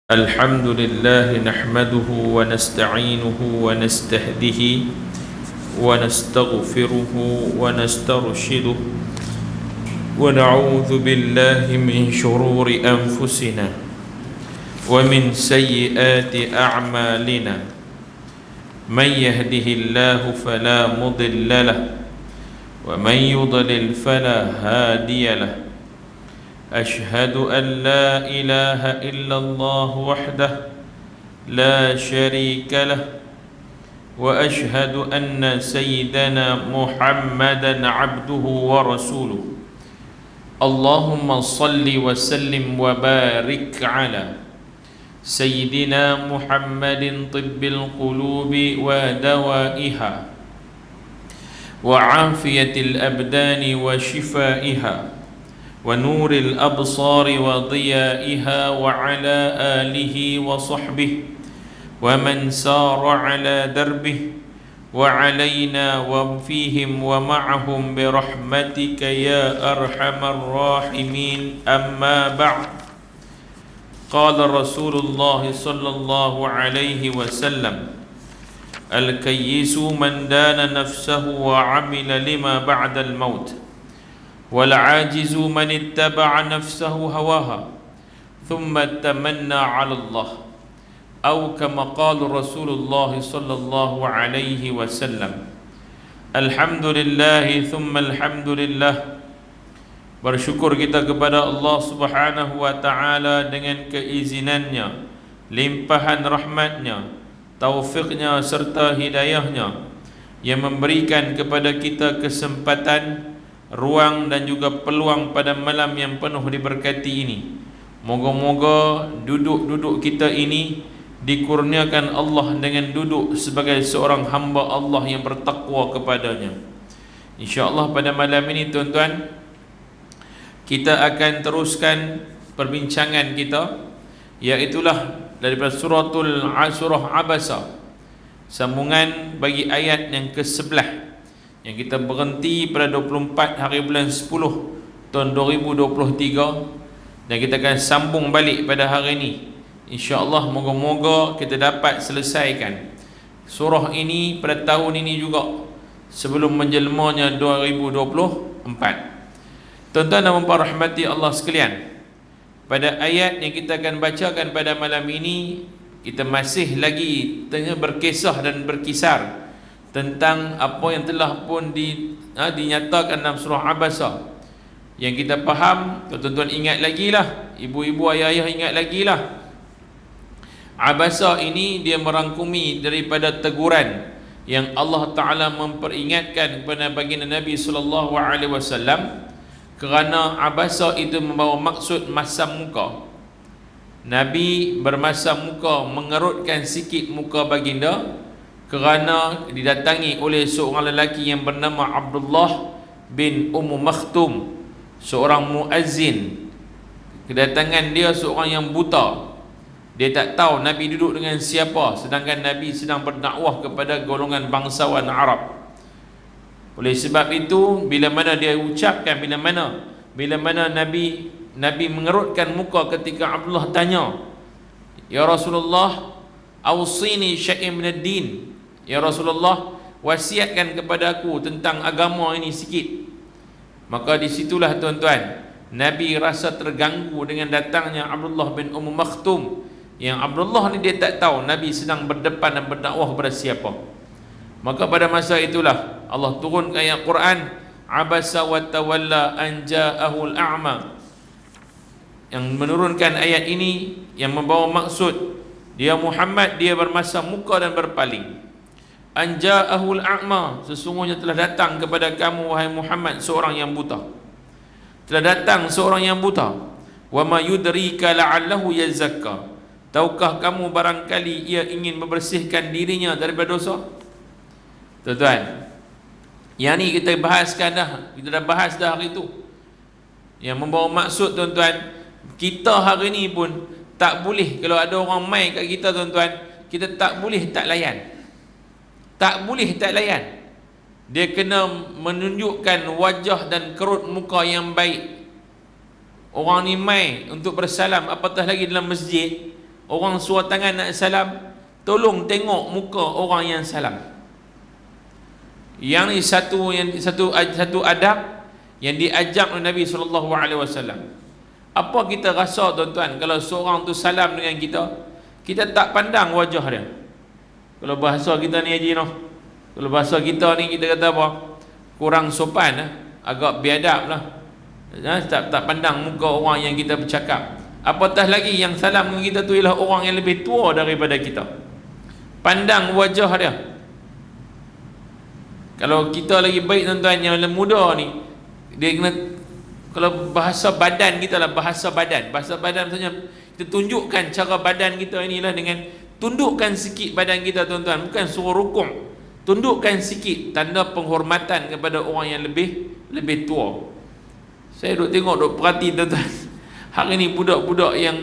الحمد لله نحمده ونستعينه ونستهديه ونستغفره ونسترشده ونعوذ بالله من شرور أنفسنا ومن سيئات أعمالنا من يهده الله فلا مضل له ومن يضلل فلا هادي له أشهد أن لا إله إلا الله وحده لا شريك له وأشهد أن سيدنا محمدا عبده ورسوله اللهم صل وسلم وبارك على سيدنا محمد طب القلوب ودوائها وعافية الأبدان وشفائها ونور الأبصار وضيائها وعلى آله وصحبه ومن سار على دربه وعلينا وفيهم ومعهم برحمتك يا أرحم الراحمين أما بعد قال رسول الله صلى الله عليه وسلم الكيس من دان نفسه وعمل لما بعد الموت والعاجز من اتبع نفسه هواها ثم تمنى على الله أو كما قال رسول الله صلى الله عليه وسلم الحمد لله ثم الحمد لله. Bersyukur kita kepada Allah Subhanahu wa taala dengan keizinannya, limpahan rahmatnya, taufiknya serta hidayahnya yang memberikan kepada kita kesempatan, ruang dan juga peluang pada malam yang penuh diberkati ini. Moga-moga duduk-duduk kita ini dikurniakan Allah dengan duduk sebagai seorang hamba Allah yang bertakwa kepadanya. InsyaAllah pada malam ini tuan-tuan, kita akan teruskan perbincangan kita, iaitulah daripada surah Abasa, sambungan bagi ayat yang ke-11 yang kita berhenti pada 24 hari bulan 10 tahun 2023, dan kita akan sambung balik pada hari ini. InsyaAllah moga-moga kita dapat selesaikan surah ini pada tahun ini juga sebelum menjelmanya 2024. Tuan-tuan dan puan rahmati Allah sekalian, pada ayat yang kita akan bacakan pada malam ini, kita masih lagi tengah berkisah dan berkisar tentang apa yang telah pun dinyatakan dalam surah Abasa. Yang kita faham, tuan-tuan ingat lagi lah, ibu-ibu ayah-ayah ingat lagi lah, Abasa ini dia merangkumi daripada teguran yang Allah Ta'ala memperingatkan kepada baginda Nabi SAW, kerana Abasa itu membawa maksud masam muka. Nabi bermasam muka, mengerutkan sikit muka baginda, kerana didatangi oleh seorang lelaki yang bernama Abdullah bin Maktum, seorang muazzin. Kedatangan dia seorang yang buta, dia tak tahu Nabi duduk dengan siapa, sedangkan Nabi sedang berdakwah kepada golongan bangsawan Arab. Oleh sebab itu, bila mana dia ucapkan, bila mana Nabi mengerutkan muka ketika Abdullah tanya, "Ya Rasulullah, awsini syai'in minad din." Ya Rasulullah, wasiatkan kepada aku tentang agama ini sikit. Maka disitulah tuan-tuan, Nabi rasa terganggu dengan datangnya Abdullah bin Maktum. Yang Abdullah ni dia tak tahu Nabi sedang berdepan dan berdakwah kepada siapa. Maka pada masa itulah Allah turunkan ayat Quran, Abasa wa tawalla an ja'ahul a'ma, yang menurunkan ayat ini yang membawa maksud dia Muhammad, dia bermasam muka dan berpaling. Anja'ahul a'ma, sesungguhnya telah datang kepada kamu wahai Muhammad seorang yang buta. Telah datang seorang yang buta. Wa ma yudrika la'allahu yazakka, tahukah kamu barangkali ia ingin membersihkan dirinya daripada dosa? Tuan-tuan, yang ni kita bahaskan dah, kita dah bahas dah hari itu. Yang membawa maksud tuan-tuan, kita hari ni pun tak boleh, kalau ada orang mai kat kita tuan-tuan, kita tak boleh tak layan. Tak boleh tak layan. Dia kena menunjukkan wajah dan kerut muka yang baik. Orang ni mai untuk bersalam, apatah lagi dalam masjid, orang suar tangan nak salam, tolong tengok muka orang yang salam. Yang ni satu adab yang diajak oleh Nabi SAW. Apa kita rasa tuan-tuan kalau seorang tu salam dengan kita, kita tak pandang wajah dia? Kalau bahasa kita ni Haji noh, kalau bahasa kita ni kita kata apa? Kurang sopan, agak biadab lah. Tak pandang muka orang yang kita bercakap. Apatah lagi yang salam dengan kita tu ialah orang yang lebih tua daripada kita. Pandang wajah dia. Kalau kita lagi baik tuan-tuan, yang muda ni, dia kena, kalau bahasa badan kita lah, bahasa badan maksudnya kita tunjukkan cara badan kita inilah dengan tundukkan sikit badan kita tuan-tuan, bukan suruh rukuk, tundukkan sikit, tanda penghormatan kepada orang yang lebih tua. Saya duk tengok, duk perhati tuan-tuan, hari ni budak-budak yang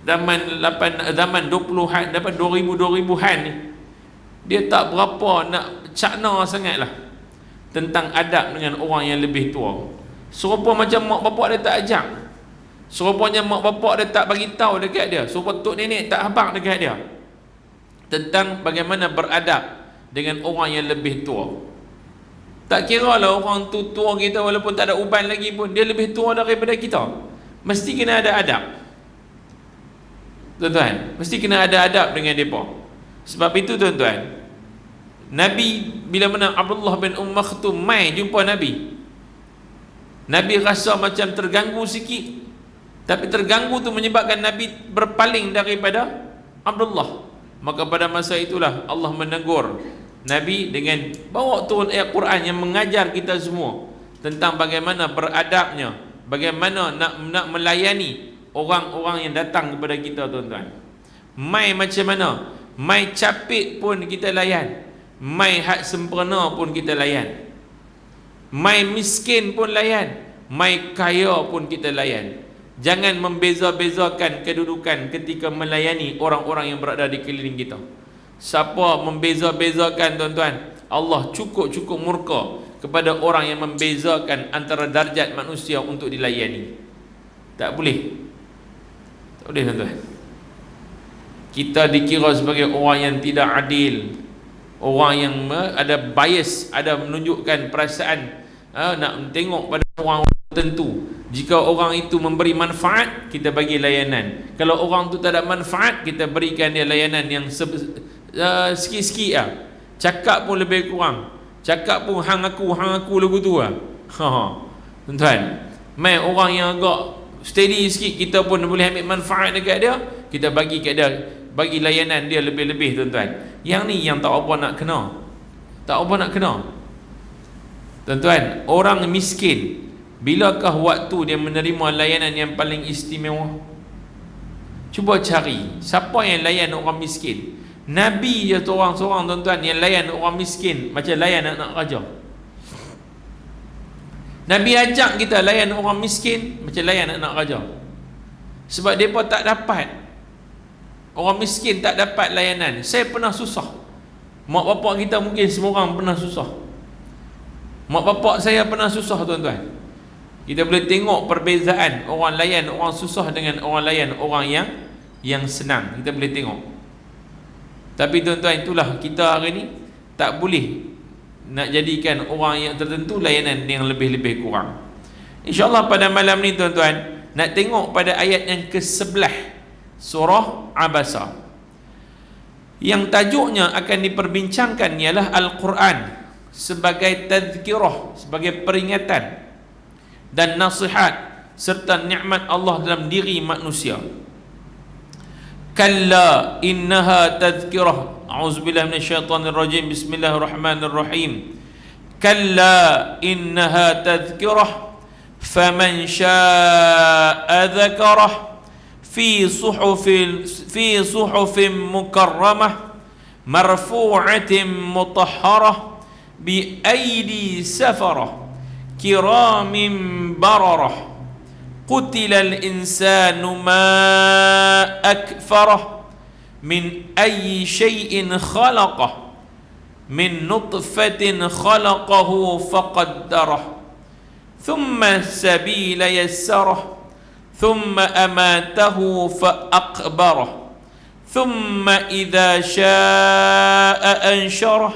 zaman 20-an, dapat 2000-an ni, dia tak berapa nak cakna sangat lah tentang adab dengan orang yang lebih tua. Serupa macam mak bapak dia tak ajak, serupanya mak bapak dia tak bagi tahu dekat dia, serupa tok nenek tak habaq dekat dia tentang bagaimana beradab dengan orang yang lebih tua. Tak kira lah orang tu tua kita, walaupun tak ada uban lagi pun, dia lebih tua daripada kita, mesti kena ada adab tuan-tuan, mesti kena ada adab dengan mereka. Sebab itu tuan-tuan, Nabi bila mana Abdullah bin Maktum mai jumpa Nabi rasa macam terganggu sikit, tapi terganggu tu menyebabkan Nabi berpaling daripada Abdullah. Maka pada masa itulah Allah menegur Nabi dengan bawa turun ayat Quran yang mengajar kita semua tentang bagaimana beradabnya, bagaimana nak melayani orang-orang yang datang kepada kita tuan-tuan. Mai macam mana? Mai capit pun kita layan, mai hak sempurna pun kita layan, mai miskin pun layan, mai kaya pun kita layan. Jangan membeza-bezakan kedudukan ketika melayani orang-orang yang berada di keliling kita. Siapa membeza-bezakan tuan-tuan, Allah cukup murka kepada orang yang membezakan antara darjat manusia untuk dilayani. Tak boleh tuan-tuan. Kita dikira sebagai orang yang tidak adil, orang yang ada bias, ada menunjukkan perasaan nak tengok pada orang tertentu. Jika orang itu memberi manfaat, kita bagi layanan. Kalau orang itu tak ada manfaat, kita berikan dia layanan yang sikit-sikit lah. Cakap pun lebih kurang, cakap pun hang aku lagu tu lah. Tuan-tuan, mai orang yang agak steady sikit, kita pun boleh ambil manfaat dekat dia, kita bagi kat dia, bagi layanan dia lebih-lebih tuan-tuan. Yang ni yang tak apa nak kena, tuan-tuan. Orang miskin, bilakah waktu dia menerima layanan yang paling istimewa? Cuba cari siapa yang layan orang miskin. Nabi je seorang tuan-tuan yang layan orang miskin macam layan anak raja. Nabi ajak kita layan orang miskin macam layan anak raja. Sebab mereka tak dapat, orang miskin tak dapat layanan. Saya pernah susah, mak bapak kita mungkin semua orang pernah susah. Mak bapak saya pernah susah tuan-tuan. Kita boleh tengok perbezaan orang layan orang susah dengan orang layan orang yang senang. Kita boleh tengok. Tapi tuan-tuan, itulah kita hari ni tak boleh nak jadikan orang yang tertentu layanan yang lebih-lebih kurang. InsyaAllah pada malam ni tuan-tuan nak tengok pada ayat yang ke-11 surah Abasa, yang tajuknya akan diperbincangkan ialah Al-Quran sebagai tazkirah, sebagai peringatan dan nasihat serta nikmat Allah dalam diri manusia. Kalla innaha tazkirah. A'udzubillahi minasyaitonir rajim. Bismillahirrahmanirrahim. Kalla innaha tazkirah faman syaa'a dzakarah fi suhufin mukarramah marfu'atin mutahharah bi aidi safarah kiramin bararah. Qutilal insanu ma akfarah min ayyi syai'in khalaqah min nutfatin khalaqahu faqaddarah thumma sabila yassarah thumma amatahu fa aqbarah thumma idza syaa'a ansyarah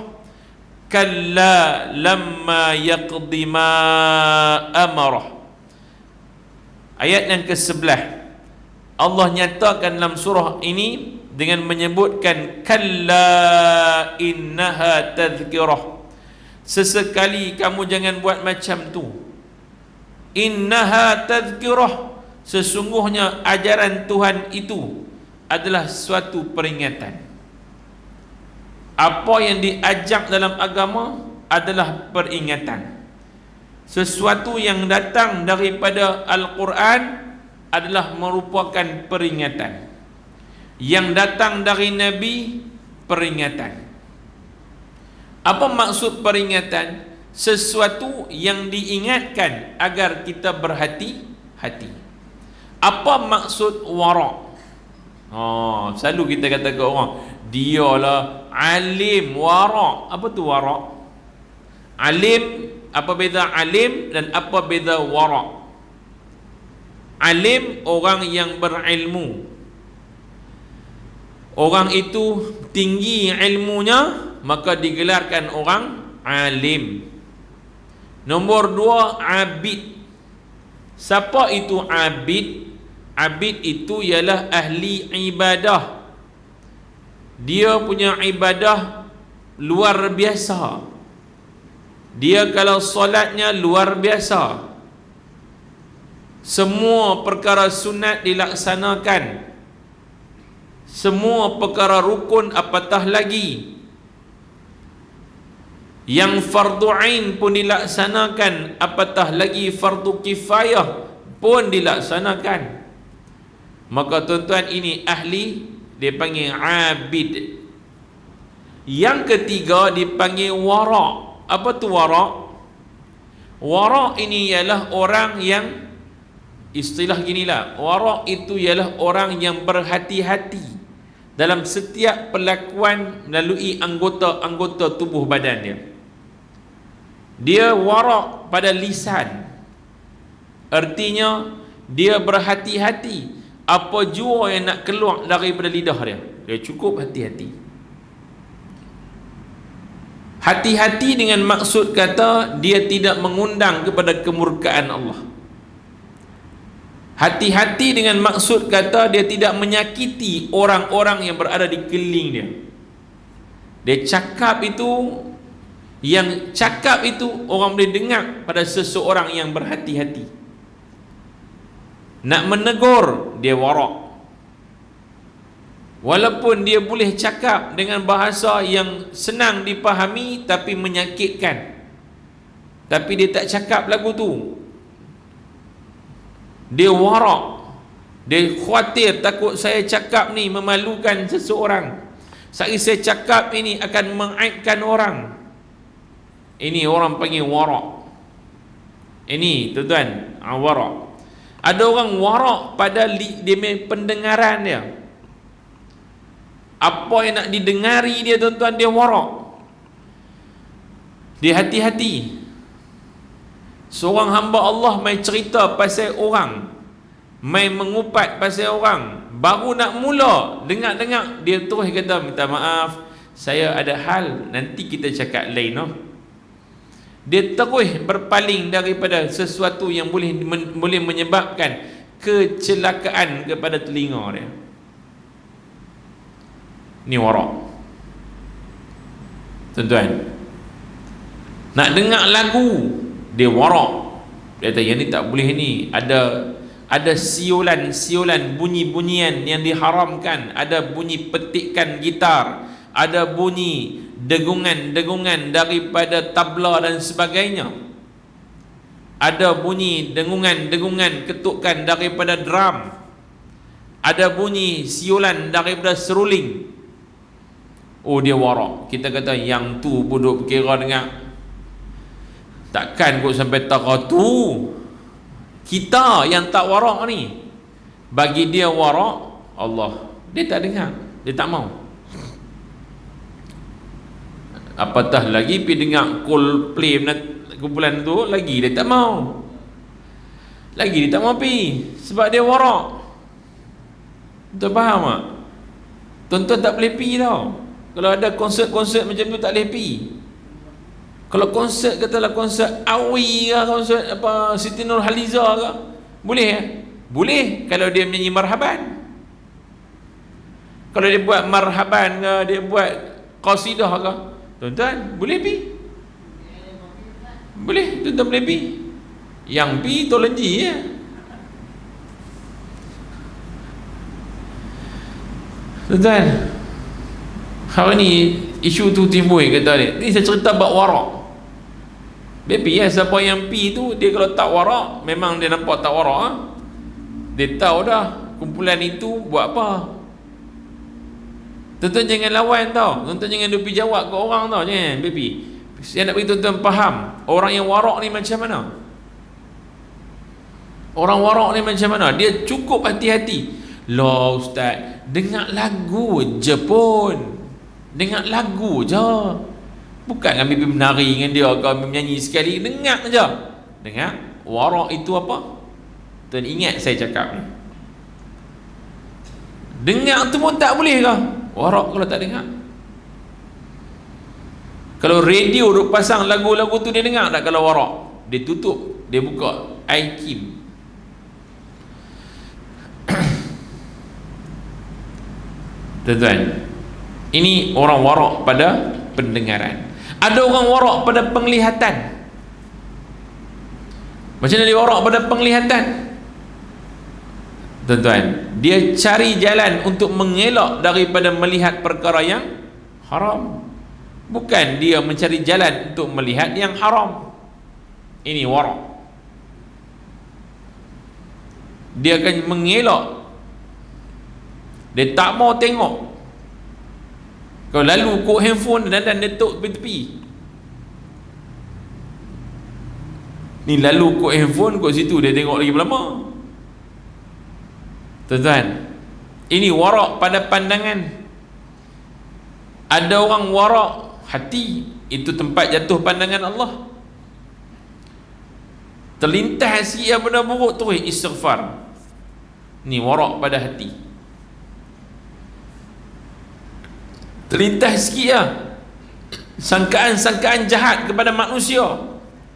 kalla lamma yaqdi ma amarah. Ayat yang ke-11 Allah nyatakan dalam surah ini dengan menyebutkan kalla innaha tadhkirah. Sesekali kamu jangan buat macam tu. Innaha tadhkirah, sesungguhnya ajaran Tuhan itu adalah suatu peringatan. Apa yang diajak dalam agama adalah peringatan. Sesuatu yang datang daripada Al-Quran adalah merupakan peringatan. Yang datang dari Nabi, peringatan. Apa maksud peringatan? Sesuatu yang diingatkan agar kita berhati-hati. Apa maksud wara'? Selalu kita kata ke orang, dialah alim wara'. Apa tu wara'? Alim, apa beza alim dan apa beza wara'? Alim, orang yang berilmu. Orang itu tinggi ilmunya, maka digelarkan orang alim. Nombor 2, abid. Siapa itu abid? Abid itu ialah ahli ibadah. Dia punya ibadah luar biasa. Dia kalau solatnya luar biasa. Semua perkara sunat dilaksanakan. Semua perkara rukun apatah lagi. Yang fardu ain pun dilaksanakan, apatah lagi fardu kifayah pun dilaksanakan. Maka tuan-tuan, ini ahli, dia panggil abid. Yang ketiga dipanggil wara'. Apa tu wara'? Wara' ini ialah orang yang, istilah ginilah, wara' itu ialah orang yang berhati-hati dalam setiap perlakuan melalui anggota-anggota tubuh badan dia. Dia wara' pada lisan, artinya dia berhati-hati. Apa jua yang nak keluar daripada lidah dia, dia cukup hati-hati. Hati-hati dengan maksud kata dia tidak mengundang kepada kemurkaan Allah. Hati-hati dengan maksud kata dia tidak menyakiti orang-orang yang berada di keliling dia. Dia cakap itu, yang cakap itu orang boleh dengar pada seseorang yang berhati-hati. Nak menegur, dia wara'. Walaupun dia boleh cakap dengan bahasa yang senang dipahami tapi menyakitkan, tapi dia tak cakap lagu tu. Dia wara'. Dia khawatir, takut saya cakap ni memalukan seseorang, saya cakap ini akan mengaibkan orang. Ini orang panggil wara'. Ini tuan-tuan, wara'. Ada orang wara' pada dia pendengaran dia. Apa yang nak didengari dia, tuan-tuan, dia wara'. Dia hati-hati. Seorang hamba Allah main cerita pasal orang, main mengupat pasal orang, baru nak mula dengar-dengar, dia terus kata, minta maaf, saya ada hal, nanti kita cakap lain. Dia terus berpaling daripada sesuatu yang boleh menyebabkan kecelakaan kepada telinga dia. Ni wara'. Tuan-tuan, nak dengar lagu, dia wara'. Dia kata, yang ni tak boleh ni. Ada siulan bunyi-bunyian yang diharamkan, ada bunyi petikan gitar, ada bunyi dengungan daripada tabla dan sebagainya, ada bunyi dengungan ketukan daripada drum, ada bunyi siulan daripada seruling. Oh, dia wara'. Kita kata yang tu bodoh kira dengar, takkan kot sampai tak tu. Kita yang tak wara' ni, bagi dia wara' Allah, dia tak dengar, dia tak mau. Apatah lagi pergi dengar Coldplay kumpulan tu, lagi dia tak mau. Lagi dia tak mau pergi sebab dia warak. Tuan faham tak? Tuan-tuan tak boleh pergi tau. Kalau ada konsert-konsert macam tu tak boleh pergi. Kalau konsert, katalah konsert Awi ke, konsert apa Siti Nurhaliza ke, boleh ya? Boleh kalau dia menyanyi marhaban. Kalau dia buat marhaban ke, dia buat qasidah ke, tuan-tuan boleh pergi. Boleh, tuan-tuan boleh pergi. Yang pergi tolenji ya. Tuan-tuan, hari ni isu tu timbul kata dia. Ni saya cerita bab warak. Baby ya, siapa yang pi tu, dia kalau tak warak, memang dia nampak tak warak ha? Dia tahu dah kumpulan itu buat apa. Tuan-tuan jangan lawan tau. Tuan-tuan jangan duk pergi jawab ke orang tau. Jangan baby. Saya nak bagi tuan-tuan faham orang yang warak ni macam mana. Orang warak ni macam mana. Dia cukup hati-hati. Lah ustaz, dengar lagu je pun. Dengar lagu je. Bukan ambil pergi menari dengan dia, kau menyanyi sekali, dengar je. Dengar, warak itu apa? Tuan ingat saya cakap ni. Dengar tu pun tak boleh ke? Warak kalau tak dengar. Kalau radio duk pasang lagu-lagu tu dia dengar tak kalau warak? Dia tutup, dia buka iKim. Tuan-tuan, ini orang warak pada pendengaran. Ada orang warak pada penglihatan. Macam mana dia warak pada penglihatan? Tuan-tuan, dia cari jalan untuk mengelak daripada melihat perkara yang haram. Bukan dia mencari jalan untuk melihat yang haram. Ini warak. Dia akan mengelak. Dia tak mau tengok. Kalau lalu kok handphone dan letak tepi-tepi. Ni lalu kok handphone kok situ, dia tengok lagi berlama. Tuan-tuan, ini warak pada pandangan. Ada orang warak hati, itu tempat jatuh pandangan Allah. Terlintas sikit benda buruk terus istighfar. Ni warak pada hati. Terlintas sikit lah sangkaan-sangkaan jahat kepada manusia,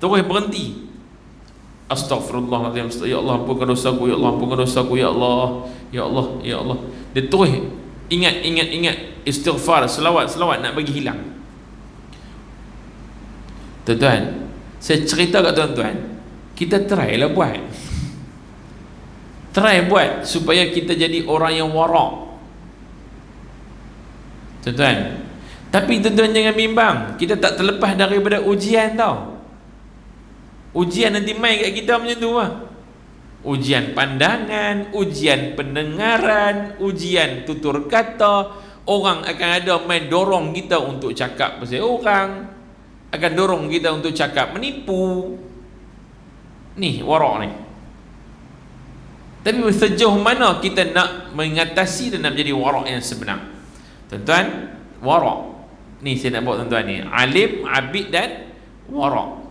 terus berhenti. Astaghfirullahaladzim, ya Allah ampunkan dosaku, ya Allah ampunkan dosaku, ya Allah, ya Allah, ya Allah. Dia terus ingat istighfar, selawat nak bagi hilang. Tuan-tuan, saya cerita kat tuan-tuan, kita try lah buat. Try buat supaya kita jadi orang yang warak. Tuan-tuan, tapi tuan-tuan jangan bimbang, kita tak terlepas daripada ujian tau. Ujian nanti main kat kita macam tu lah. Ujian pandangan, ujian pendengaran, ujian tutur kata. Orang akan ada main dorong kita untuk cakap pasal orang, akan dorong kita untuk cakap menipu. Ni warak ni. Tapi sejauh mana kita nak mengatasi dan nak menjadi warak yang sebenar? Tuan-tuan, warak ni saya nak buat tuan-tuan ni, alim, abid dan warak.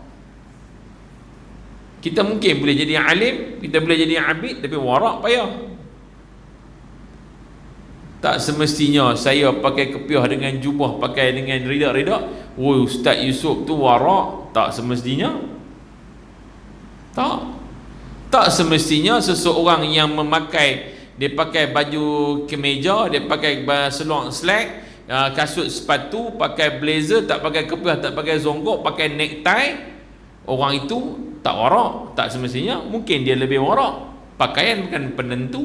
Kita mungkin boleh jadi alim, kita boleh jadi abid, tapi warak payah. Tak semestinya saya pakai kepiah dengan jubah, pakai dengan ridak-ridak, woi Ustaz Yusof tu warak. Tak semestinya. Tak semestinya seseorang yang memakai, dia pakai baju kemeja, dia pakai seluar slack, kasut sepatu, pakai blazer, tak pakai kepiah, tak pakai zonggok, pakai necktie, orang itu tak warak. Tak semestinya. Mungkin dia lebih warak. Pakaian bukan penentu.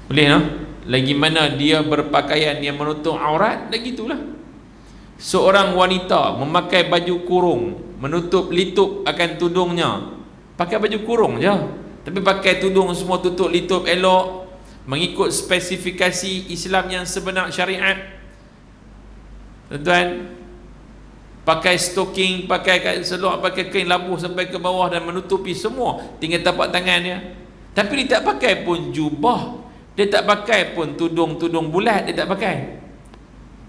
Boleh tak? Lagi mana dia berpakaian yang menutup aurat, lagi itulah. Seorang wanita memakai baju kurung, menutup litup akan tudungnya, pakai baju kurung je, tapi pakai tudung semua tutup litup elok, mengikut spesifikasi Islam yang sebenar syariat. Tuan-tuan, pakai stocking, pakai seluar, pakai kain labuh sampai ke bawah dan menutupi semua, tinggal tapak tangan dia. Tapi dia tak pakai pun jubah, dia tak pakai pun tudung-tudung bulat, dia tak pakai.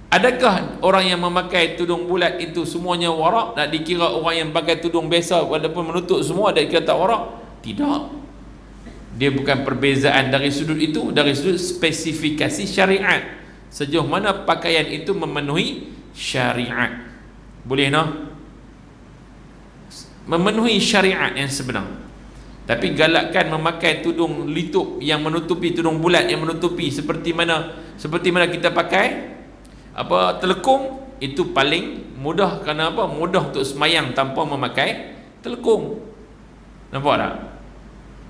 Adakah orang yang memakai tudung bulat itu semuanya warak? Nak dikira orang yang pakai tudung biasa walaupun menutup semua dah dikira tak warak? Tidak. Dia bukan perbezaan dari sudut itu, dari sudut spesifikasi syariat. Sejauh mana pakaian itu memenuhi syariat. Boleh no? Memenuhi syariat yang sebenar. Tapi galakkan memakai tudung litup yang menutupi, tudung bulat yang menutupi seperti mana kita pakai telekung, itu paling mudah. Kerana apa? Mudah untuk semayang tanpa memakai telekung. Nampak tak?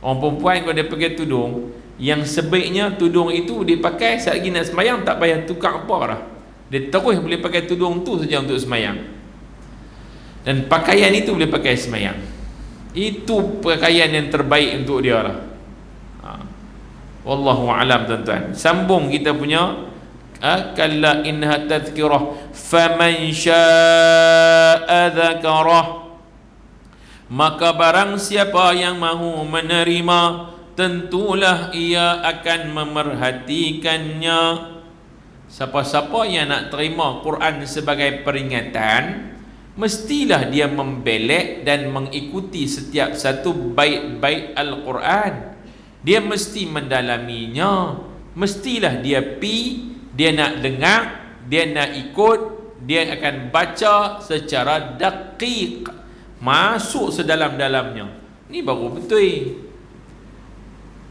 Orang perempuan kalau dia pakai tudung, yang sebaiknya tudung itu dipakai saat lagi nak semayang, tak payah tukar apa dah. Dia terus boleh pakai tudung tu saja untuk semayang. Dan pakaian itu boleh pakai semayang. Itu pakaian yang terbaik untuk dia lah. Wallahu a'lam tuan-tuan. Sambung kita punya kalla innaha tadhkirah faman syaa'a dzakarah. Maka barang siapa yang mahu menerima, tentulah ia akan memerhatikannya. Siapa-siapa yang nak terima Quran sebagai peringatan, mestilah dia membelek dan mengikuti setiap satu bait-bait Al-Quran. Dia mesti mendalaminya. Mestilah dia dia nak dengar, dia nak ikut, dia akan baca secara daqiq, masuk sedalam-dalamnya. Ni baru betul.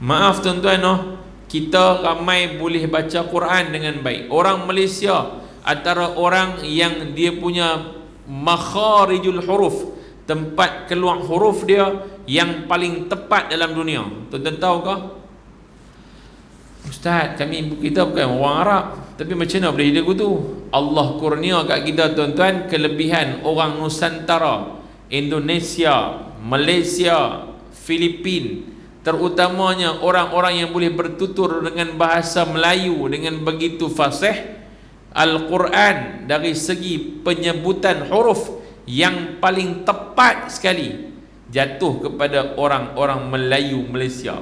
Maaf tuan-tuan, kita ramai boleh baca Quran dengan baik. Orang Malaysia antara orang yang dia punya makharijul huruf, tempat keluar huruf dia yang paling tepat dalam dunia. Tuan-tuan tahu ke? Ustaz, kita bukan orang Arab, tapi macam mana boleh dia gitu? Allah kurnia kat kita tuan-tuan kelebihan orang Nusantara, Indonesia, Malaysia, Filipin, terutamanya orang-orang yang boleh bertutur dengan bahasa Melayu dengan begitu fasih. Al-Quran dari segi penyebutan huruf yang paling tepat sekali jatuh kepada orang-orang Melayu Malaysia.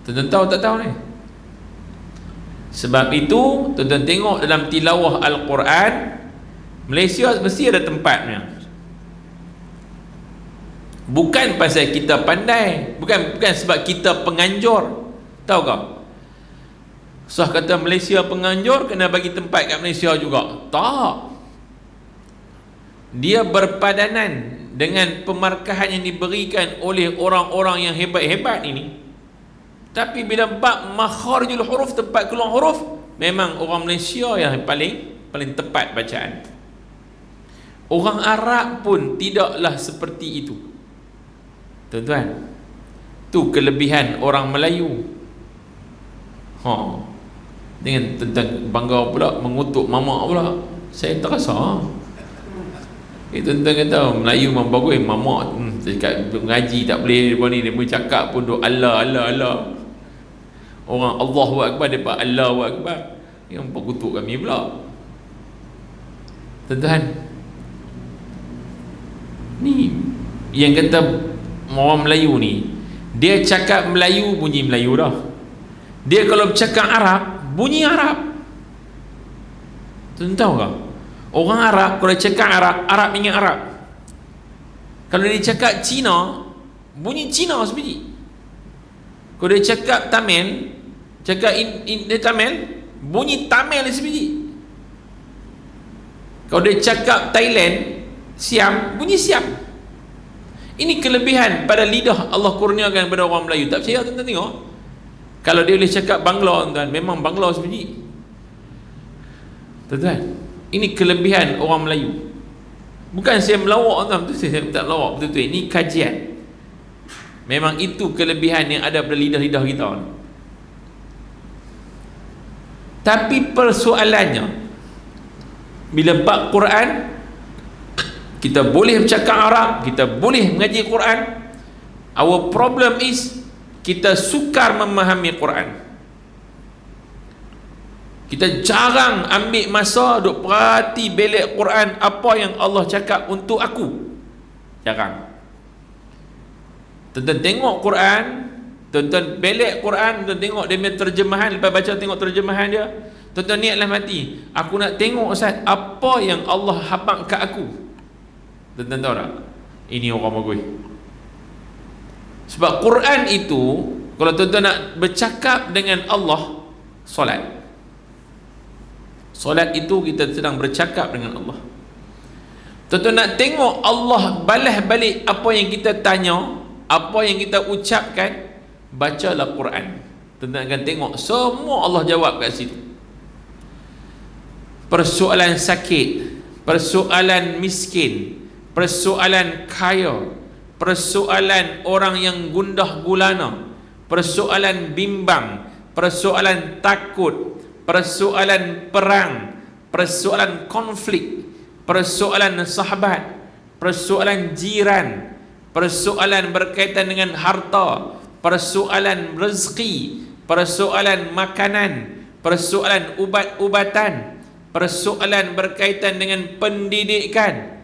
Tuan-tuan tahu tak tahu ni? Sebab itu tuan-tuan tengok dalam tilawah Al-Quran, Malaysia mesti ada tempatnya. Bukan pasal kita pandai, bukan sebab kita penganjur. Tahu tak? Sah kata Malaysia penganjur, kena bagi tempat kat Malaysia juga. Tak. Dia berpadanan dengan pemarkahan yang diberikan oleh orang-orang yang hebat-hebat ini. Tapi bila bab makharijul huruf, tempat keluar huruf, memang orang Malaysia yang paling tepat bacaan. Orang Arab pun tidaklah seperti itu. Tuan-tuan, tu kelebihan orang Melayu. Dengan tentang bangga pula, mengutuk mamak pula. Saya terasa tuan-tuan kata Melayu memang bagus, mamak cakap mengaji tak boleh, dia boleh cakap pun duk Allah, Allah, Allah. Orang Allahu Akbar, dia pak Allahu Akbar. Yang kutuk kami pula. Tuan-tuan, ni yang kata orang Melayu ni, dia cakap Melayu bunyi Melayu dah. Dia kalau bercakap Arab bunyi Arab. Tuan tahu tak? Orang Arab kalau cakap Arab ingat Arab. Kalau dia cakap Cina, bunyi Cina sebiji. Kalau dia cakap Tamil, cakap dia Tamil, bunyi Tamil sebiji. Kalau dia cakap Thailand, Siam, bunyi Siam. Ini kelebihan pada lidah Allah kurniakan kepada orang Melayu. Tak percaya tuan-tuan tengok. Kalau dia boleh cakap Bangla, tuan-tuan, memang Bangla sebiji. Tuan-tuan, ini kelebihan orang Melayu. Bukan saya melawak, tuan-tuan, saya tak melawak betul-betul. Ini kajian. Memang itu kelebihan yang ada pada lidah-lidah kita. Tapi persoalannya, bila bab Quran, kita boleh bercakap Arab, kita boleh mengaji Quran. Our problem is kita sukar memahami Quran. Kita jarang ambil masa duk perhati belek Quran, apa yang Allah cakap untuk aku. Jarang. Tuan-tuan tengok Quran, tuan-tuan belek Quran, tuan tengok dia punya terjemahan, lepas baca tengok terjemahan dia, Tuan-tuan niatlah mati, aku nak tengok Ustaz apa yang Allah habaq kat aku. Tuan-tuan tahu tak? Ini orang bagus. Sebab Quran itu, kalau tuan-tuan nak bercakap dengan Allah, solat. Solat itu kita sedang bercakap dengan Allah. Tuan-tuan nak tengok Allah balas balik apa yang kita tanya, apa yang kita ucapkan, bacalah Quran. Tuan-tuan akan tengok semua Allah jawab kat situ. Persoalan sakit, persoalan miskin, persoalan kaya, persoalan orang yang gundah gulana, persoalan bimbang, persoalan takut, persoalan perang, persoalan konflik, persoalan sahabat, persoalan jiran, persoalan berkaitan dengan harta, persoalan rezeki, persoalan makanan, persoalan ubat-ubatan, persoalan berkaitan dengan pendidikan,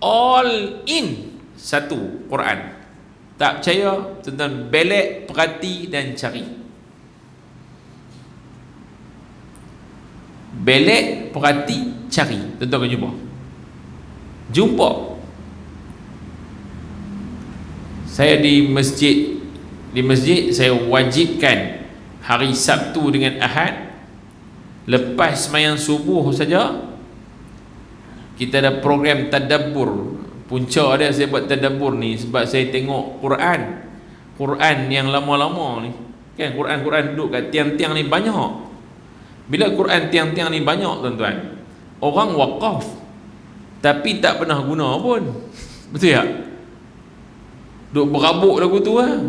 all in satu Quran. Tak percaya, tuan-tuan belek, perhati dan cari. Belek, perhati, cari. Tuan-tuan akan jumpa. Saya di masjid saya wajibkan hari Sabtu dengan Ahad, lepas sembahyang subuh saja kita ada program tadabbur. Punca dia saya buat tadabbur ni sebab saya tengok Quran yang lama-lama ni kan, Quran duduk kat tiang-tiang ni banyak. Bila Quran tiang-tiang ni banyak, tuan-tuan, orang wakaf tapi tak pernah guna pun. Betul tak? Duk berabuk lagu tu lah.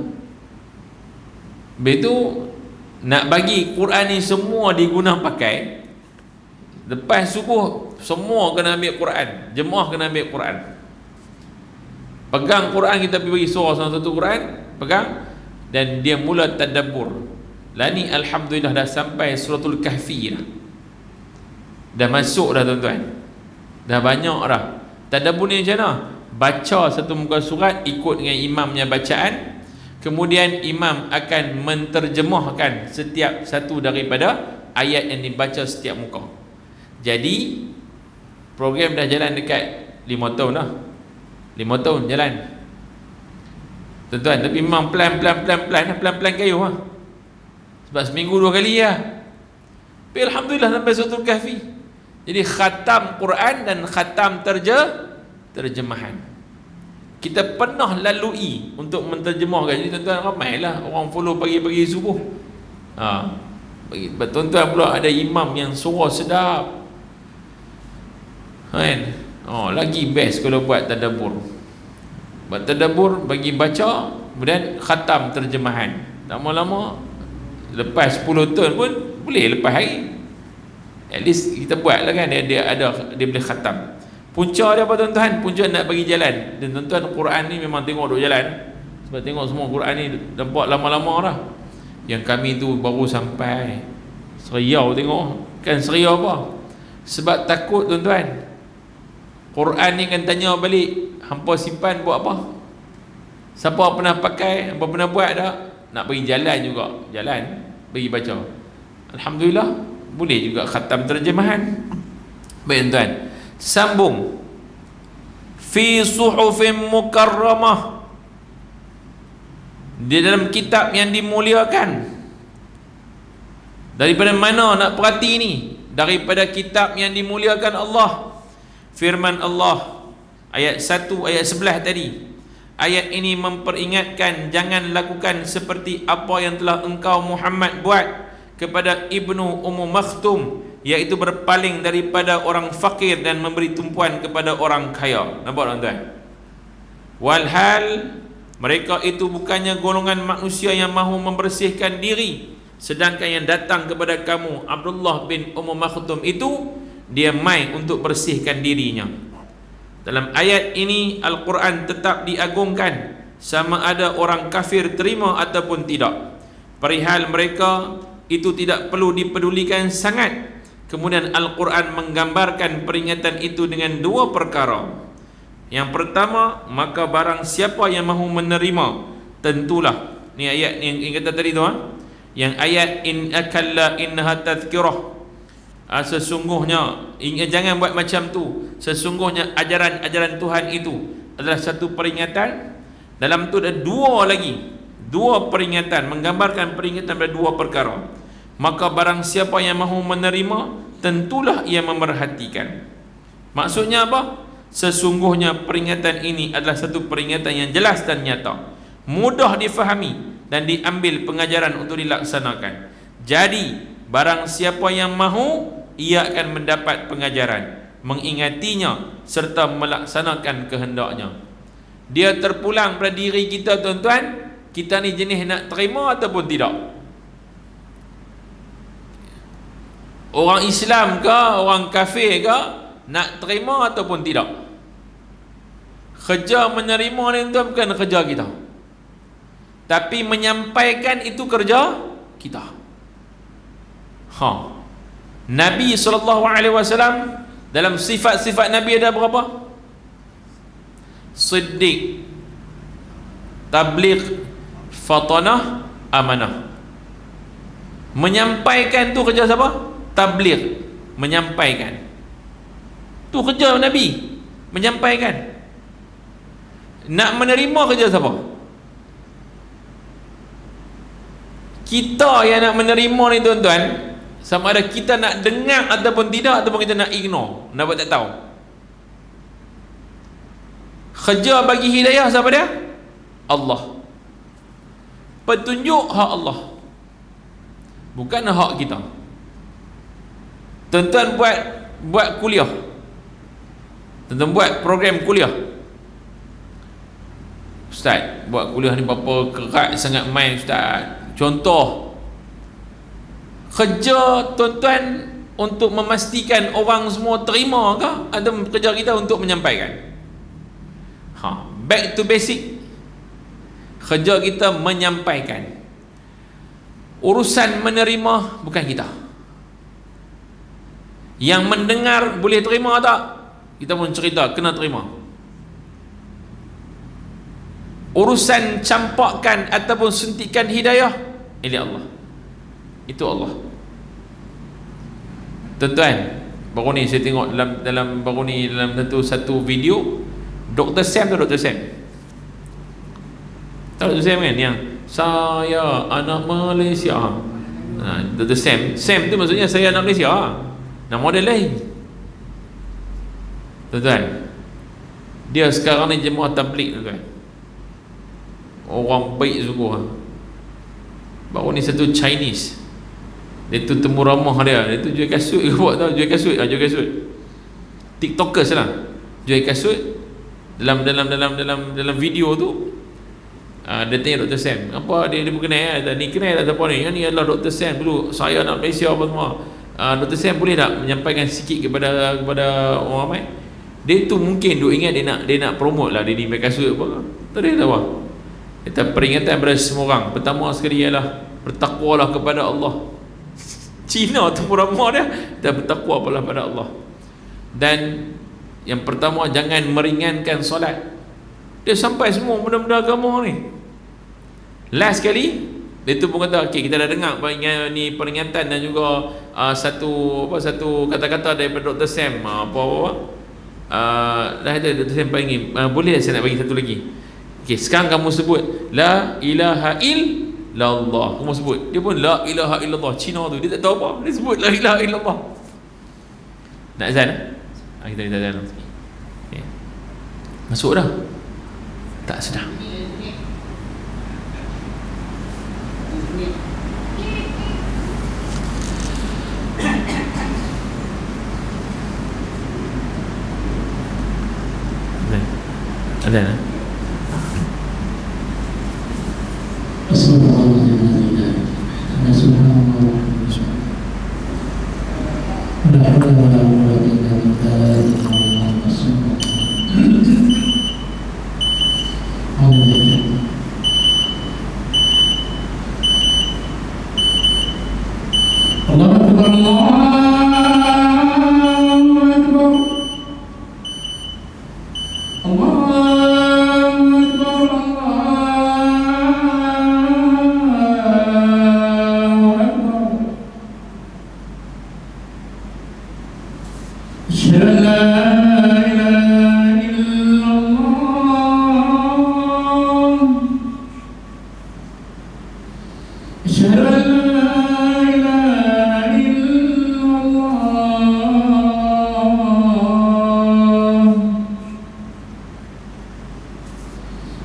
Habis tu nak bagi Quran ni semua diguna pakai, lepas subuh semua kena ambil Quran, jemaah kena ambil Quran. Pegang Quran, kita pergi bagi surah salah satu Quran, pegang, dan dia mula tadabbur. Lah ni alhamdulillah dah sampai suratul Kahfi dah masuk dah, tuan-tuan. Dah banyak dah. Tadabbur ni macam mana? Baca satu muka surat ikut dengan imamnya bacaan, kemudian imam akan menterjemahkan setiap satu daripada ayat yang dibaca setiap muka. Jadi program dah jalan dekat 5 tahun dah. 5 tahun jalan, tuan-tuan. Tapi memang pelan-pelan kayu lah. Sebab seminggu 2 kali lah. Tapi alhamdulillah sampai suratul Kahfi. Jadi khatam Quran dan khatam terjemahan. Kita pernah lalui untuk menterjemahkan. Jadi tuan-tuan ramailah orang follow pagi-pagi subuh. Tuan-tuan pula ada imam yang suara sedap, kan? Lagi best kalau buat tadabbur. Buat tadabbur, bagi baca, kemudian khatam terjemahan. Lama-lama lepas 10 tahun pun boleh, lepas hari at least kita buat lah kan, dia boleh khatam. Punca dia apa, tuan-tuan? Punca nak bagi jalan. Dan tuan-tuan, Quran ni memang tengok duk jalan. Sebab tengok semua Quran ni nampak lama-lama dah. Yang kami tu baru sampai Seriau tengok. Kan Seriau apa? Sebab takut, tuan-tuan, Quran ni akan tanya balik, hampa simpan buat apa? Siapa pernah pakai, hampa pernah buat tak? Nak bagi jalan juga, jalan bagi baca. Alhamdulillah boleh juga khatam terjemahan. Baik, tuan, sambung. Fi suhufin mukarramah, di dalam kitab yang dimuliakan. Daripada mana nak perhati ni? Daripada kitab yang dimuliakan Allah. Firman Allah ayat 1 ayat 11 tadi. Ayat ini memperingatkan jangan lakukan seperti apa yang telah engkau Muhammad buat kepada Ibnu Maktum, iaitu berpaling daripada orang fakir dan memberi tumpuan kepada orang kaya. Nampak, tuan-tuan? Walhal mereka itu bukannya golongan manusia yang mahu membersihkan diri, sedangkan yang datang kepada kamu Abdullah bin Maktum itu dia mai untuk bersihkan dirinya. Dalam ayat ini Al-Quran tetap diagungkan, sama ada orang kafir terima ataupun tidak. Perihal mereka itu tidak perlu dipedulikan sangat. Kemudian Al-Quran menggambarkan peringatan itu dengan 2 perkara. Yang pertama, maka barang siapa yang mahu menerima, tentulah, ni ayat yang kata tadi tu, yang ayat in akalla innaha tadhkirah, Sesungguhnya, jangan buat macam tu. Sesungguhnya ajaran-ajaran Tuhan itu adalah satu peringatan. Dalam tu ada dua peringatan, menggambarkan peringatan pada dua perkara. Maka barang siapa yang mahu menerima, tentulah ia memerhatikan. Maksudnya apa? Sesungguhnya peringatan ini adalah satu peringatan yang jelas dan nyata, mudah difahami dan diambil pengajaran untuk dilaksanakan. Jadi barang siapa yang mahu, ia akan mendapat pengajaran, mengingatinya serta melaksanakan kehendaknya. Dia terpulang pada diri kita, tuan-tuan. Kita ni jenis nak terima ataupun tidak. Orang Islam ke, orang kafir ke, nak terima ataupun tidak. Kerja menerima ni tuan bukan kerja kita, tapi menyampaikan itu kerja kita. Nabi SAW, dalam sifat-sifat Nabi ada berapa? Siddiq, tabligh, fatanah, amanah. Menyampaikan tu kerja siapa? Tabligh, menyampaikan. Tu kerja Nabi, menyampaikan. Nak menerima kerja siapa? Kita yang nak menerima ni, tuan-tuan, sama ada kita nak dengar ataupun tidak, ataupun kita nak ignore, nak buat tak tahu. Kerja bagi hidayah siapa dia? Allah. Petunjuk hak Allah, bukan hak kita. Tuan-tuan buat kuliah, tuan-tuan buat program kuliah. Ustaz, buat kuliah ni berapa kerat sangat main Ustaz. Contoh, kerja tuan-tuan untuk memastikan orang semua terima ke, atau kerja kita untuk menyampaikan? Back to basic. Kerja kita menyampaikan. Urusan menerima bukan kita. Yang mendengar boleh terima tak? Kita pun cerita, kena terima. Urusan campakkan ataupun suntikan hidayah, ini Allah. Itu Allah. Tuan-tuan, baru ni saya tengok dalam satu video, Dr. Sam tu, Dr. Sam. Tahu Dr. Sam kan, yang saya anak Malaysia. Dr. Sam tu maksudnya saya anak Malaysia. Nama dia lain. Tuan-tuan, dia sekarang ni jemaah tabligh, tuan-tuan. Orang baik sungguh. Baru ni satu Chinese, dia tu temu ramah dia tu jual kasut ke, buat tahu jual kasut, jual kasut. TikTokers lah, jual kasut. Dalam video tu, dia tanya Dr. Sam, apa dia berkenal, ni kenal tak siapa ni? Yang ni adalah Dr. Sam dulu, saya nak Malaysia apa semua. Dr. Sam boleh tak menyampaikan sikit kepada orang ramai? Dia tu mungkin duk ingat dia nak promote lah, dia ni pakai kasut apa. Tak ada apa. Kita peringatan kepada semua orang. Pertama sekali ialah bertakwalah kepada Allah. Cina tu pun ramah dia, dan bertakwa pula pada Allah. Dan yang pertama, jangan meringankan solat. Dia sampai semua benda-benda agama ni. Last sekali, dia tu pun kata, okay, kita dah dengar ni peringatan dan juga satu kata-kata daripada Dr. Sam, dah ada Dr. Sam panggil, boleh saya nak bagi satu lagi. Okay, sekarang kamu sebut la ilaha illallah. Kamu sebut, dia pun la ilaha illallah. Cina tu dia tak tahu apa, dia sebut la ilaha illallah. Nak azan? Kita azan. Okay. Masuk dah? Tak sedap. Azan.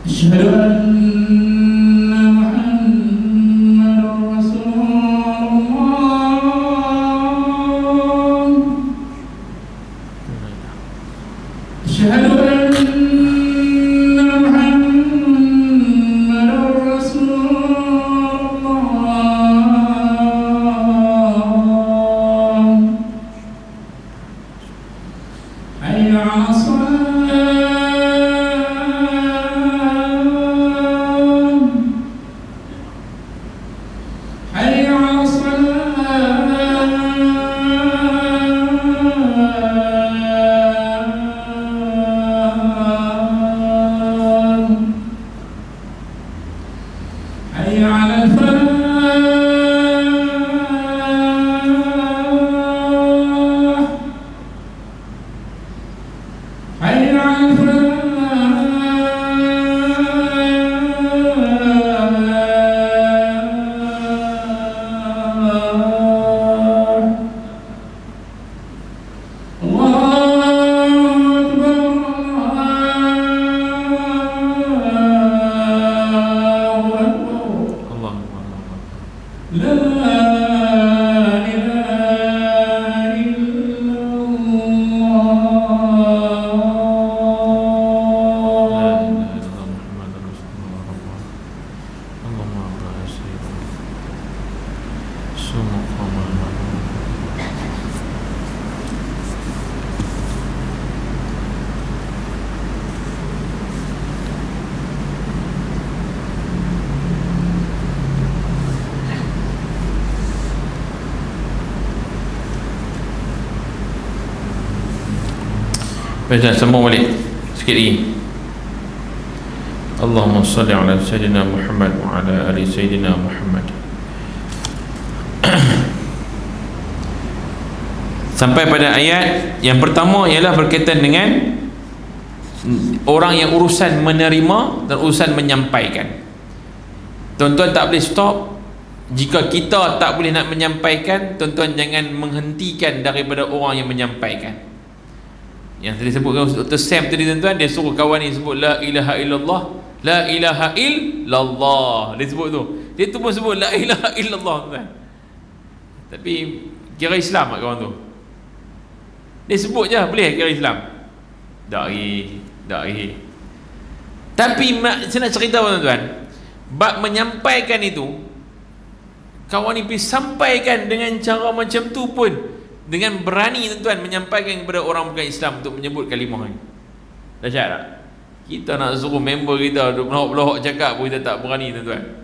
أشهد أن محمد رسول الله أشهد أن محمد رسول الله حي على الصلاة حي على الصلاة حي على الفلاح حي على الفلاح الله أكبر الله أكبر Allah. لا إله إلا Baiklah, sambung balik sikit lagi. Allahumma salli ala Sayyidina Muhammad wa ala ali Sayyidina Muhammad. Sampai pada ayat yang pertama ialah berkaitan dengan orang yang urusan menerima dan urusan menyampaikan. Tuan-tuan tak boleh stop. Jika kita tak boleh nak menyampaikan, tuan-tuan jangan menghentikan daripada orang yang menyampaikan. Yang tadi sebutkan Dr. Sam tadi, tuan-tuan, dia suruh kawan ni sebut la ilaha illallah, la ilaha illallah, dia sebut tu. Dia tu pun sebut la ilaha illallah, tuan. Tapi kira Islam tak kawan tu? Dia sebut je, boleh kira Islam? Tak lagi. Tapi saya nak cerita, tuan-tuan, bab menyampaikan itu, kawan ni pergi sampaikan dengan cara macam tu pun, dengan berani, tuan-tuan, menyampaikan kepada orang bukan Islam untuk menyebut kalimah ni. Dahsyat tak? Kita nak suruh member kita duduk melahok-melahok cakap pun kita tak berani, tuan-tuan.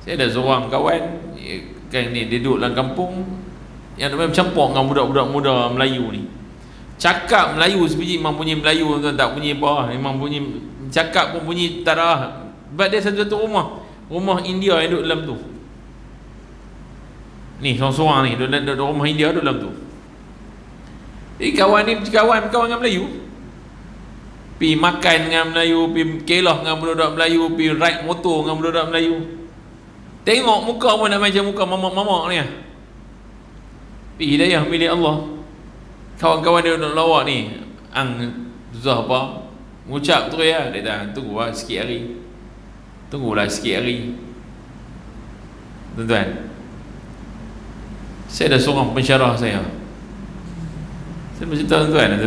Saya ada seorang kawan kan, ni dia duduk dalam kampung yang bercampur dengan budak-budak muda Melayu ni. Cakap Melayu sebiji memang bunyi Melayu, tuan-tuan, tak bunyi apa, memang bunyi, cakap pun bunyi tak ada. Sebab dia satu-satu rumah India yang duduk dalam tu. Ni seorang-seorang ni duduk rumah India duduk dalam tu. Jadi kawan ni kawan dengan Melayu, pi makan dengan Melayu, pi kelah dengan budak-budak Melayu, pi ride motor dengan budak-budak Melayu. Tengok muka pun nak macam muka mamak-mamak ni. Pi hidayah milik Allah. Kawan-kawan dia duduk lawak ni, susah apa, mengucap terus ya. Dia dah tunggulah sikit hari, tuan-tuan. Saya ada seorang pensyarah saya bercerita, tuan-tuan, ada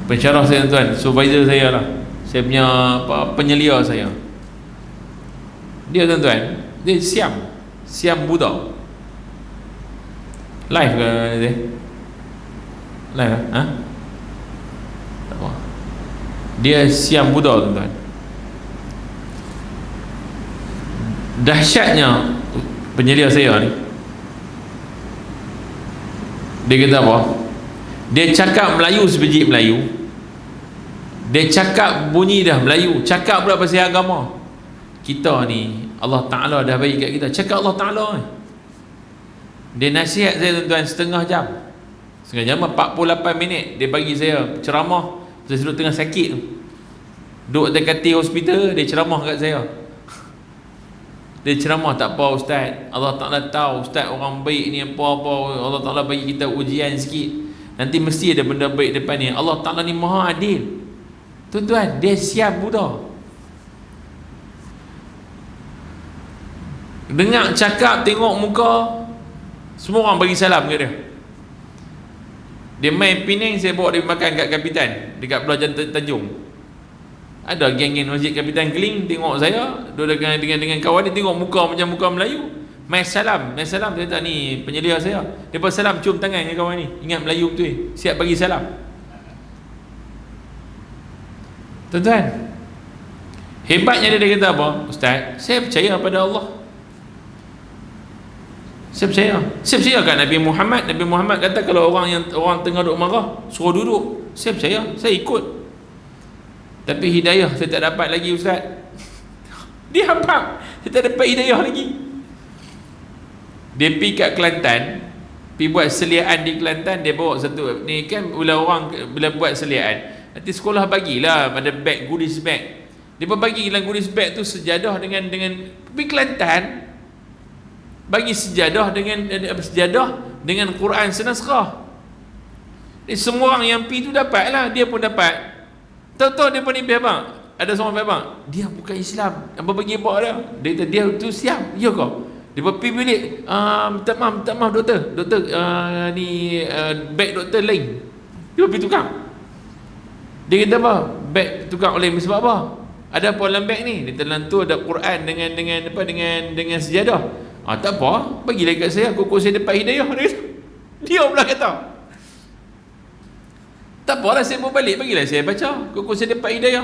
pensyarah saya, tuan, supervisor saya lah, saya punya penyelia saya. Dia, tuan-tuan, dia Siam Buddha. Live ke dia? Live ke? Ha? Tak apa. Dia Siam Buddha, tuan-tuan. Dahsyatnya penyelia saya ni, dia kata apa? Dia cakap Melayu sebiji Melayu, dia cakap bunyi dah Melayu, cakap pula pasal agama. Kita ni Allah Ta'ala dah bagi kat kita, cakap Allah Ta'ala ni. Dia nasihat saya, tuan-tuan, setengah jam 48 minit dia bagi saya ceramah. Saya duduk tengah sakit tu, duduk dekat katil hospital, dia ceramah kat saya. Dia ceramah, tak apa Ustaz, Allah Ta'ala tahu Ustaz orang baik ni apa-apa, Allah Ta'ala bagi kita ujian sikit, nanti mesti ada benda baik depan ni. Allah Ta'ala ni maha adil tuan-tuan. Dia siap Buddha. Dengar cakap, tengok muka, semua orang bagi salam kat dia. Dia main Penang, saya bawa dia makan kat Kapitan dekat Pelajan Tanjung. Ada geng-geng masjid Kapitan Keling tengok saya duduk dengan kawan dia, tengok muka macam muka Melayu. Mai salam, saya tak ni penyelia saya. Depa salam, cium tangan dengan kawan ni. Ingat Melayu betul, siap bagi salam. Tuan-tuan, hebatnya dia kata apa? Ustaz, saya percaya pada Allah. Saya percaya kat Nabi Muhammad. Nabi Muhammad kata kalau orang tengah duduk marah, suruh duduk. Saya percaya, saya ikut. Tapi hidayah saya tak dapat lagi Ustaz. Dia hampa, saya tak dapat hidayah lagi. Dia pergi kat Kelantan, pergi buat seliaan di Kelantan. Dia bawa satu ni kan, bila buat seliaan nanti sekolah bagilah ada bag, goodies bag. Dia pun bagi dalam goodies bag tu sejadah dengan pergi Kelantan, bagi sejadah dengan Quran senaskah. Semua orang yang pergi tu dapat lah, dia pun dapat. Tahu-tahu dia pun ni abang, ada seorang abang, dia bukan Islam, apa bagi bawa dia dia tu siap, ya kau. Dia pergi bilik, minta maaf doktor, ni beg doktor lain. Dia pergi tukar. Dia kata apa? Beg tukar oleh sebab apa? Ada apa dalam beg ni? Dia dalam tu ada Quran dengan sejadah. Tak apa, bagi lagi kat saya, kok saya dapat hidayah. Dia pula kata, tak apalah, saya mau balik, bagilah saya baca, kok saya dapat hidayah.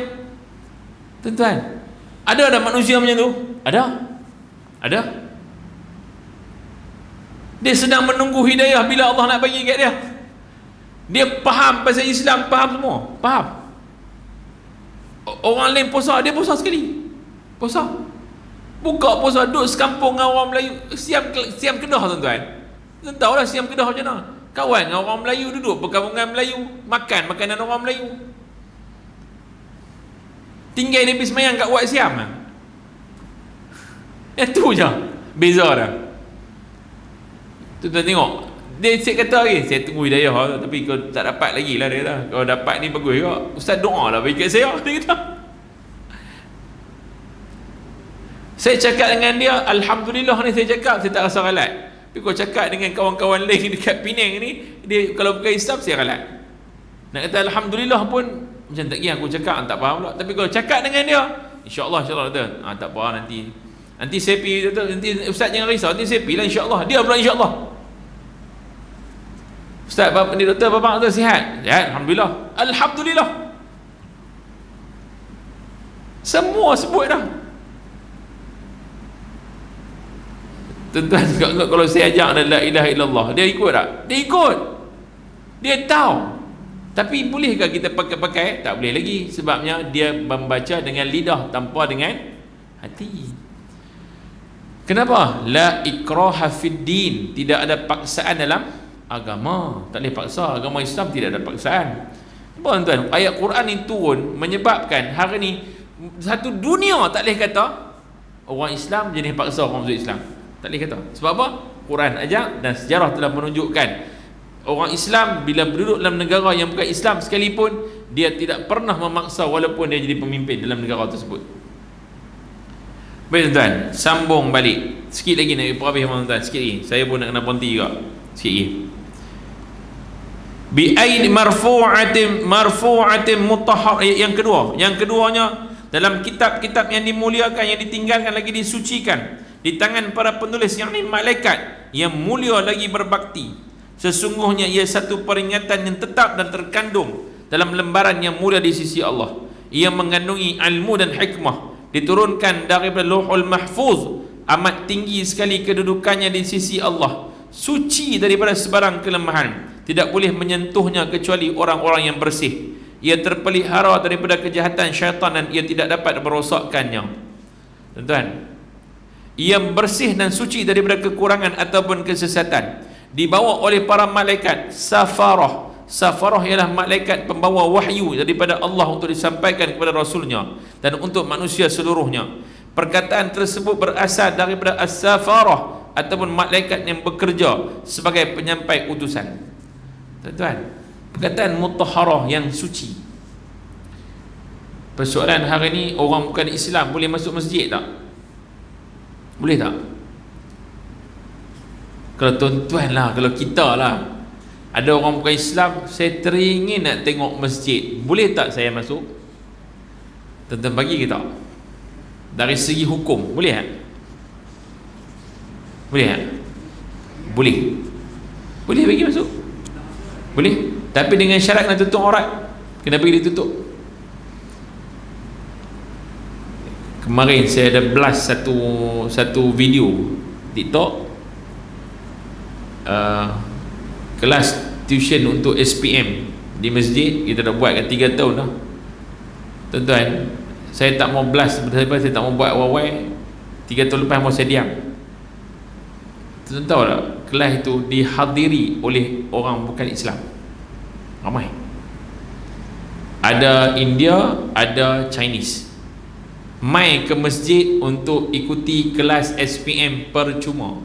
Tuan-tuan, ada manusia macam tu? Ada. Dia sedang menunggu hidayah bila Allah nak bagi kat dia. Dia faham pasal Islam, faham semua, faham. Orang lain puasa, dia puasa sekali. Buka puasa, duduk sekampung dengan orang Melayu. Siam Kedah tuan-tuan. Tuan tahu lah siam Kedah macam mana. Kawan dengan orang Melayu, duduk perkampungan Melayu, makan makanan orang Melayu. Tinggal dia pergi semayang kat Wat Siam lah. Itu je beza dah. Tuan-tuan tengok, dia kata lagi, saya tunggu hidayah tapi kau tak dapat lagi lah, dia kata. Kalau dapat ni bagus juga, Ustaz doa lah bagi kat saya, dia kata. Saya cakap dengan dia, Alhamdulillah ni saya cakap, saya tak rasa ralat. Tapi kalau cakap dengan kawan-kawan lain dekat Penang ni, dia kalau bukan Islam, saya ralat. Nak kata Alhamdulillah pun macam tak kira aku cakap, tak faham pula. Tapi kalau cakap dengan dia, InsyaAllah kata, tak apa, nanti saya pergi, nanti Ustaz jangan risau, nanti saya pergi lah insyaAllah. Dia pula insyaAllah. Ustaz, ni doktor, bapak doktor sihat? Ya, Alhamdulillah. Semua sebut dah. Tuan-tuan, kalau saya ajak la ilaha illallah, dia ikut tak? Dia ikut. Dia tahu. Tapi bolehkah kita pakai? Tak boleh lagi. Sebabnya dia membaca dengan lidah tanpa dengan hati. Kenapa? La ikraha fid din. Tidak ada paksaan dalam agama. Tak boleh paksa. Agama Islam tidak ada paksaan. Tuan-tuan, ayat Quran ini turun menyebabkan hari ni satu dunia tak boleh kata orang Islam jenis paksa orang masuk Islam. Tak boleh kata. Sebab apa? Quran ajak dan sejarah telah menunjukkan orang Islam bila berduduk dalam negara yang bukan Islam sekalipun, dia tidak pernah memaksa walaupun dia jadi pemimpin dalam negara tersebut. Baik tuan-tuan, sambung balik sikit lagi nak habis tuan-tuan, sikit lagi. Saya pun nak kena berhenti juga sikit lagi. Bi aidi marfu'atin mutahhar. Yang keduanya dalam kitab-kitab yang dimuliakan, yang ditinggalkan lagi disucikan di tangan para penulis yang ini malaikat yang mulia lagi berbakti. Sesungguhnya ia satu peringatan yang tetap dan terkandung dalam lembaran yang mulia di sisi Allah. Ia mengandungi ilmu dan hikmah, diturunkan daripada Lauhul Mahfuz, amat tinggi sekali kedudukannya di sisi Allah, suci daripada sebarang kelemahan, tidak boleh menyentuhnya kecuali orang-orang yang bersih. Ia terpelihara daripada kejahatan syaitan dan ia tidak dapat merosakkannya. Tuan-tuan, ia bersih dan suci daripada kekurangan ataupun kesesatan, dibawa oleh para malaikat safarah. Safarah ialah malaikat pembawa wahyu daripada Allah untuk disampaikan kepada Rasulnya dan untuk manusia seluruhnya. Perkataan tersebut berasal daripada as-safarah ataupun malaikat yang bekerja sebagai penyampai utusan. Tuan-tuan, perkataan mutahharah, yang suci. Persoalan hari ni, orang bukan Islam boleh masuk masjid tak? Boleh tak? Kalau tuan-tuan lah, kalau kita lah, ada orang bukan Islam, saya teringin nak tengok masjid, boleh tak saya masuk? Tuan-tuan bagi ke tak? Dari segi hukum boleh tak? Boleh tak? Boleh. Boleh bagi masuk? Boleh. Tapi dengan syarat nak tutup aurat, kena bagi ditutup. Kemarin saya ada blast satu video TikTok, kelas tuition untuk SPM di masjid. Kita dah buat kan 3 tahun dah. Tuan-tuan, saya tak mau blast, sebab saya tak mau buat awal-awal. 3 tahun lepas mau saya diam. Tuan tahu tak, kelas itu dihadiri oleh orang bukan Islam, ramai. Ada India, ada Chinese, mai ke masjid untuk ikuti kelas SPM percuma.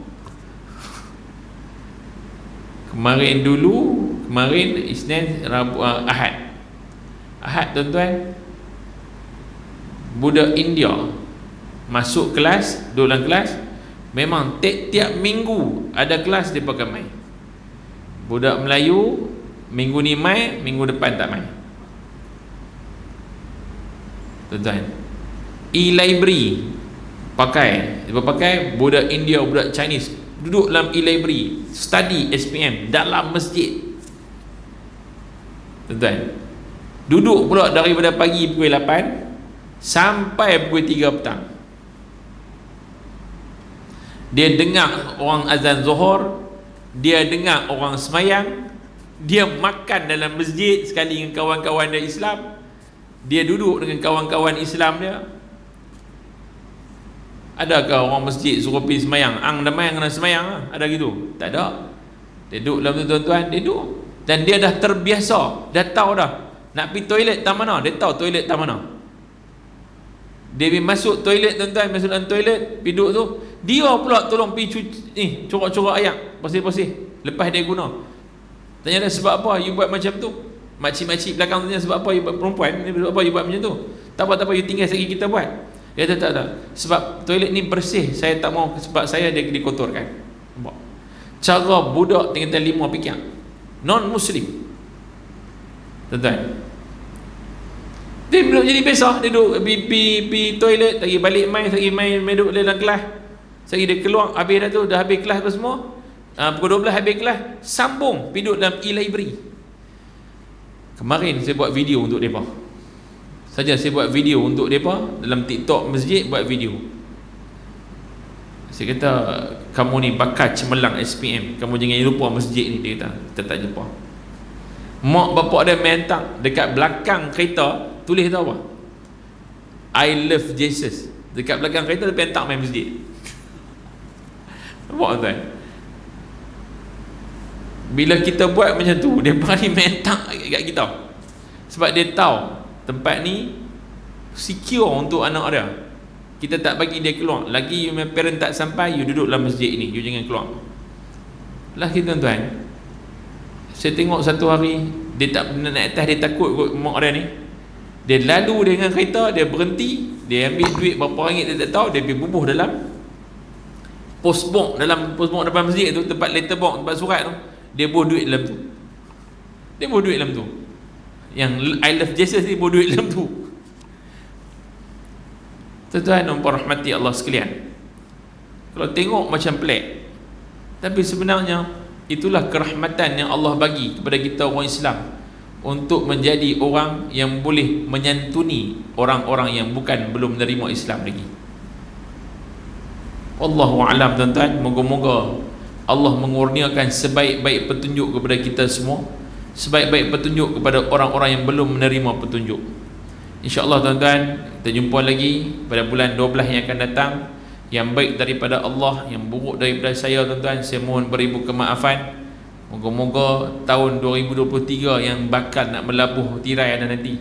Kemarin Isnin, Rabu, Ahad, tuan-tuan, budak India masuk kelas, duduk dalam kelas. Memang tiap minggu ada kelas dia pakai mai. Budak Melayu minggu ni mai, minggu depan tak mai. Tuan-tuan, e-library pakai, dia pakai. Budak India, budak Chinese duduk dalam e-library, study SPM dalam masjid. Tuan-tuan, duduk pula daripada pagi pukul 8 sampai pukul 3 petang. Dia dengar orang azan Zuhur, dia dengar orang semayang, dia makan dalam masjid sekali dengan kawan-kawan dia Islam, dia duduk dengan kawan-kawan Islam dia. Adakah orang masjid suruh pergi semayang, ang damai kena semayang? Ada gitu? Tak ada. Dia duduk dalam tu, tuan-tuan, dia duduk. Dan dia dah terbiasa, dah tahu dah nak pergi toilet tak mana, dia tahu toilet tak mana. Dia pergi masuk toilet, tuan-tuan, masuk dalam toilet, pergi duduk tu, dia pula tolong pergi cuci ni, corak-corak ayak, pasir-pasir, lepas dia guna. Tanya dia, sebab apa you buat macam tu? Makcik-makcik belakang tanya, sebab apa you buat, perempuan, sebab apa you buat macam tu? Tak apa, you tinggal sekali kita buat. Dia kata tak, sebab toilet ni bersih, saya tak mau, sebab saya dia dikotorkan. Nampak? Cara budak tingkatan 5 fikir, non-Muslim, tuan-tuan. Dia belum jadi biasa, dia duduk pergi toilet, lagi balik main duduk dalam kelas. Sekali dia keluar, habis dah tu, dah habis kelas apa semua, pukul 12 habis kelas, sambung pergi duduk dalam e-library. Kemarin saya buat video untuk mereka saja, saya buat video untuk mereka dalam TikTok masjid, buat video. Saya kata, kamu ni bakal cemerlang SPM, kamu jangan lupa masjid ni. Dia kata, kita tak jumpa. Mak bapak dia mentak dekat belakang kereta, tulis tahu apa? I love Jesus. Dekat belakang kereta dia pentak main masjid. Nampak tuan? Bila kita buat macam tu, dia berani mentak kat kita, sebab dia tahu tempat ni secure untuk anak dia. Kita tak bagi dia keluar. Lagi you parent tak sampai, you duduk dalam masjid ni, you jangan keluar. Lagi tuan-tuan, saya tengok satu hari, dia tak naik atas, dia takut kot mak dia ni. Dia lalu dengan kereta, dia berhenti, dia ambil duit berapa ringgit dia tak tahu, dia pergi bubuh dalam postbox, dalam postbox depan masjid tu, tempat letterbox, tempat surat tu. Dia bubuh duit dalam tu. Dia bubuh duit dalam tu. Yang I love Jesus ni bubuh duit dalam tu. Tuan-tuan dan puan rahmati Allah sekalian, kalau tengok macam pelik, tapi sebenarnya itulah kerahmatan yang Allah bagi kepada kita orang Islam, untuk menjadi orang yang boleh menyantuni orang-orang yang belum menerima Islam lagi. Wallahu a'lam tuan-tuan. Moga-moga Allah mengurniakan sebaik-baik petunjuk kepada kita semua, sebaik-baik petunjuk kepada orang-orang yang belum menerima petunjuk. InsyaAllah tuan-tuan, kita jumpa lagi pada bulan 12 yang akan datang. Yang baik daripada Allah, yang buruk daripada saya tuan-tuan, saya mohon beribu kemaafan. Moga-moga tahun 2023 yang bakal nak melabuh tirai dan nanti,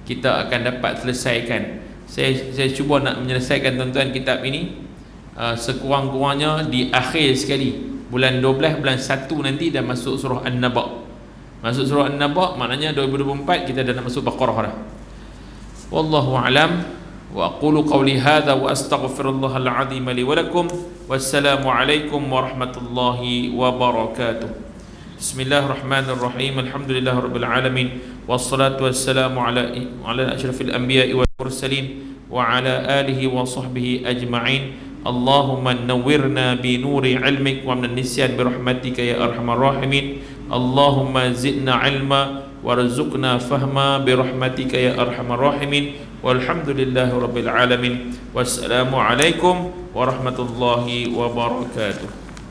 kita akan dapat selesaikan. Saya cuba nak menyelesaikan tuan-tuan kitab ini sekurang-kurangnya di akhir sekali, bulan 12, bulan 1 nanti dah masuk surah An-Naba. Masuk surah An-Naba maknanya 2024 kita dah nak masuk Baqarah dah. Wallahu a'lam wa aqulu qawli hadha wa astaghfirullahal azim li wa lakum. Wassalamu alaikum warahmatullahi wabarakatuh. Bismillahirrahmanirrahim. Alhamdulillahirabbil alamin wassalatu wassalamu ala asyrafil anbiya'i wal mursalin wa ala alihi wa sahbihi ajma'in. Allahumma nawwirna bi nuri ilmik wa min nisyan bi rahmatika ya arhamar rahimin. Allahumma zidna ilma warzuqna fahma bi rahmatika ya arhamar rahimin. Walhamdulillahi rabbil alamin. Wassalamu alaikum warahmatullahi wabarakatuh.